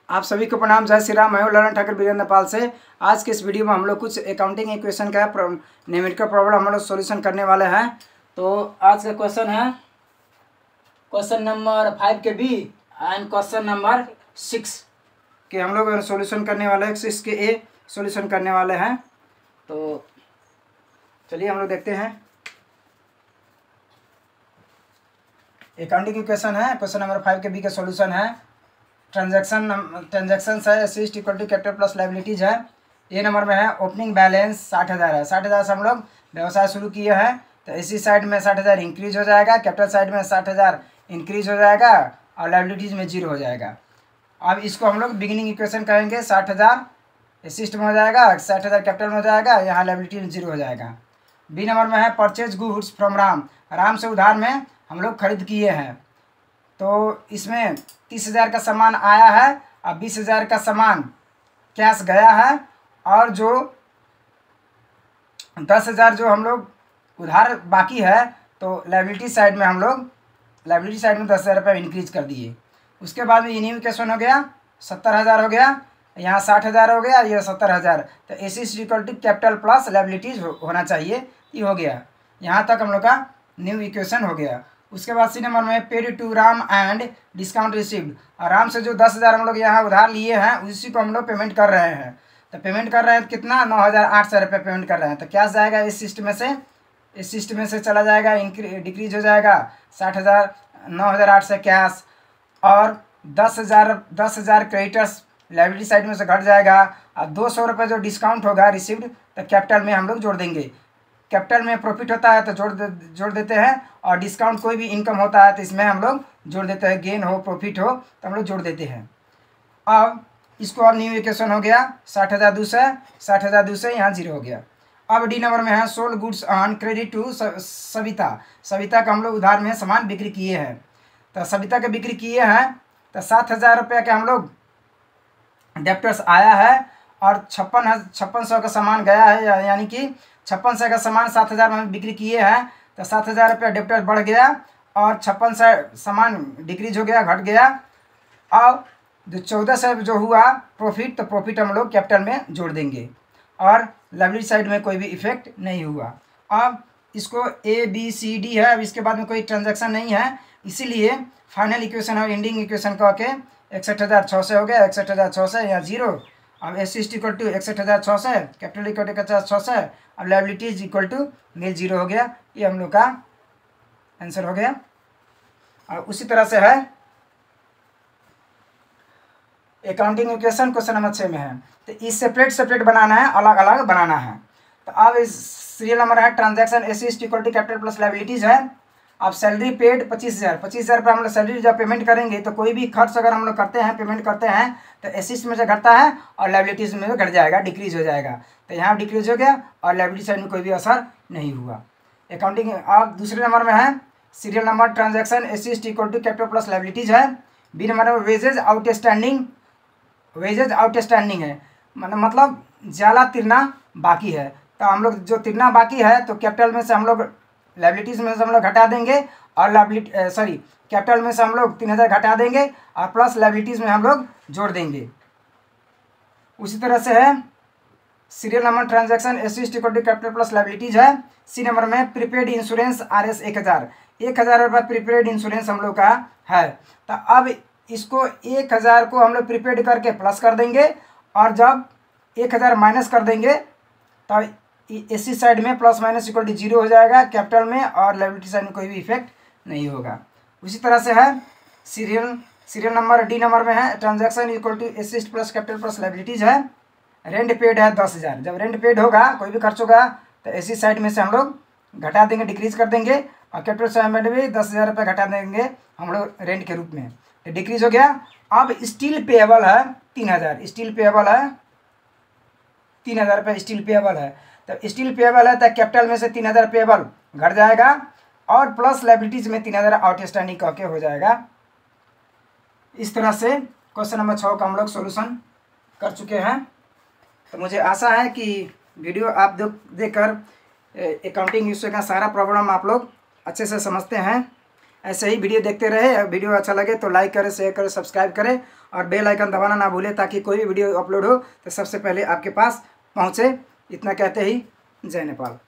आप सभी को प्रणाम। जय श्री राम। मैं हूं ललन ठाकुर वीरेंद्र नेपाल से। आज के इस वीडियो में हम लोग कुछ अकाउंटिंग इक्वेशन का न्यूमेरिकल प्रॉब्लम हम लोग सॉल्यूशन करने वाले हैं। तो आज का क्वेश्चन है क्वेश्चन नंबर 5 के बी एंड क्वेश्चन नंबर 6 के हम लोग सॉल्यूशन करने वाले हैं। 6 के ए सॉल्यूशन करने वाले हैं। तो चलिए हम लोग देखते हैं। अकाउंटिंग इक्वेशन है, क्वेश्चन नंबर 5 के बी का सॉल्यूशन है। ट्रांजैक्शन है asset equal to capital plus liabilities है। ए नंबर में है ओपनिंग बैलेंस 60,000 है। 60,000 से हम लोग व्यवसाय शुरू किए हैं। तो इसी साइड में 60,000 इंक्रीज हो जाएगा, कैपिटल साइड में 60,000 इंक्रीज हो जाएगा और लायबिलिटीज में 0 हो जाएगा। अब इसको हम लोग बिगिनिंग इक्वेशन करेंगे। 60,000 एसिस्ट में हो जाएगा, 60,000 कैपिटल में हो जाएगा, यहाँ लायबिलिटी में 0 हो जाएगा। बी नंबर में है purchase goods from Ram. Ram से उधार में हम लोग खरीद किए हैं। तो इसमें 30,000 का सामान आया है और 20,000 का सामान कैश गया है और जो 10,000 जो हम लोग उधार बाकी है तो लायबिलिटी साइड में हम लोग लायबिलिटी साइड में 10,000 रुपये इंक्रीज कर दिए। उसके बाद में न्यू इक्वेशन हो गया 70,000 हो गया, यहाँ 60,000 हो गया, ये 70,000। तो asset equal to capital plus liabilities होना चाहिए, ये हो गया। यहाँ तक हम लोग का न्यू इक्वेशन हो गया। उसके बाद सी नंबर में paid to Ram and discount received. और राम से जो 10,000 हम लोग यहाँ उधार लिए हैं उसी को हम लोग पेमेंट कर रहे हैं। तो पेमेंट कर रहे हैं कितना, 9,800 रुपये पेमेंट कर रहे हैं। तो क्या जाएगा इस सिस्टम में से, इस सिस्टम में से चला जाएगा, डिक्रीज हो जाएगा 60,000, 9,800 कैश और 10,000 क्रेडिटर्स लायबिलिटी साइड में से घट जाएगा और 200 रुपये जो डिस्काउंट होगा रिसीव्ड तो कैपिटल में हम लोग जोड़ देंगे। कैपिटल में प्रॉफिट होता है तो जोड़ देते हैं और डिस्काउंट कोई भी इनकम होता है तो इसमें हम लोग जोड़ देते हैं। गेन हो प्रॉफिट हो तो हम लोग जोड़ देते हैं। अब इसको अब न्यू इक्वेशन हो गया 60,200 यहाँ 0 हो गया। अब डी नंबर में है sold goods on credit to Savita. Savita का हम लोग उधार में सामान बिक्री किए हैं। तो सविता के बिक्री किए हैं तो 7,000 रुपये के हम लोग डेप्टर्स आया है और 5600 का सामान गया है, यानी कि 5600 का सामान 7,000 में बिक्री किए हैं। तो 7,000 रुपया डेप्टर बढ़ गया और 5600 सामान डिक्रीज हो गया, घट गया। और जो 1400 जो हुआ प्रॉफिट, तो प्रॉफिट हम लोग कैपिटल में जोड़ देंगे और लायबिलिटी साइड में कोई भी इफेक्ट नहीं हुआ। अब इसको ABCD है। अब इसके बाद में कोई ट्रांजैक्शन नहीं है, इसीलिए फाइनल इक्वेशन और एंडिंग इक्वेशन कह के 61,600 हो गया। 61,600 यहाँ 0। अब asset equal to 61,600, capital equal to 50,600 और लायबिलिटीज इक्वल टू 0 हो गया। ये हम लोग का आंसर हो गया। और उसी तरह से है अकाउंटिंग इक्वेशन क्वेश्चन नंबर 6 में है। तो इस सेपरेट बनाना है, अलग अलग बनाना है। तो अब इस सीरियल नंबर है transaction asset equal to capital plus liabilities है। अब सैलरी पेड 25,000 रुपये हम लोग सैलरी जब पेमेंट करेंगे तो कोई भी खर्च अगर हम लोग करते हैं, पेमेंट करते हैं तो एसेट्स में से घटता है और लायबिलिटीज में भी घट जाएगा, डिक्रीज हो जाएगा। तो यहाँ डिक्रीज हो गया और लायबिलिटी साइड में कोई भी असर नहीं हुआ। अकाउंटिंग अब दूसरे नंबर में है serial number transaction asset equal to capital plus liabilities है। बी नंबर में वेजेज आउटस्टैंडिंग है, मतलब ज़्यादा तिरना बाकी है। तो हम लोग जो तिरना बाकी है तो कैपिटल में से हम लोग लायबिलिटीज में से हम लोग घटा देंगे और कैपिटल में से हम लोग 3,000 घटा देंगे और प्लस लायबिलिटीज में हम लोग जोड़ देंगे। उसी तरह से है serial number transaction asset equal to capital plus liabilities है। सी नंबर में प्रीपेड इंश्योरेंस RS 1,000 रुपये प्रीपेड इंश्योरेंस हम लोग का है। तो अब इसको 1,000 को हम लोग प्रीपेड करके प्लस कर देंगे और जब 1,000 माइनस कर देंगे तो इसी साइड में प्लस माइनस इक्वल टू 0 हो जाएगा कैपिटल में और लायबिलिटी साइड में कोई भी इफेक्ट नहीं होगा। उसी तरह से है सीरियल नंबर डी नंबर में है transaction equal to asset plus capital plus liabilities है। रेंट पेड है 10,000। जब रेंट पेड होगा, कोई भी खर्च होगा तो इसी साइड में से हम लोग घटा देंगे, डिक्रीज कर देंगे और कैपिटल साइड में भी 10,000 रुपये घटा देंगे हम लोग रेंट के रूप में, तो डिक्रीज हो गया। अब स्टील पेएबल है 3,000। स्टील पेएबल है 3,000 रुपये स्टील पेएबल है। तो स्टील पेएबल है तो कैपिटल में से 3,000 पेएबल घट जाएगा और प्लस लायबिलिटीज में 3,000 आउटस्टैंडिंग कह के हो जाएगा। इस तरह से क्वेश्चन नंबर 6 का हम लोग सोल्यूशन कर चुके हैं। तो मुझे आशा है कि वीडियो आप देखकर अकाउंटिंग इश्यू का सारा प्रॉब्लम आप लोग अच्छे से समझते हैं। ऐसे ही वीडियो देखते रहे। वीडियो अच्छा लगे तो लाइक करें, शेयर करें, सब्सक्राइब करें और बेल आइकन दबाना ना भूलें, ताकि कोई भी वीडियो अपलोड हो तो सबसे पहले आपके पास पहुँचे। इतना कहते ही जय नेपाल।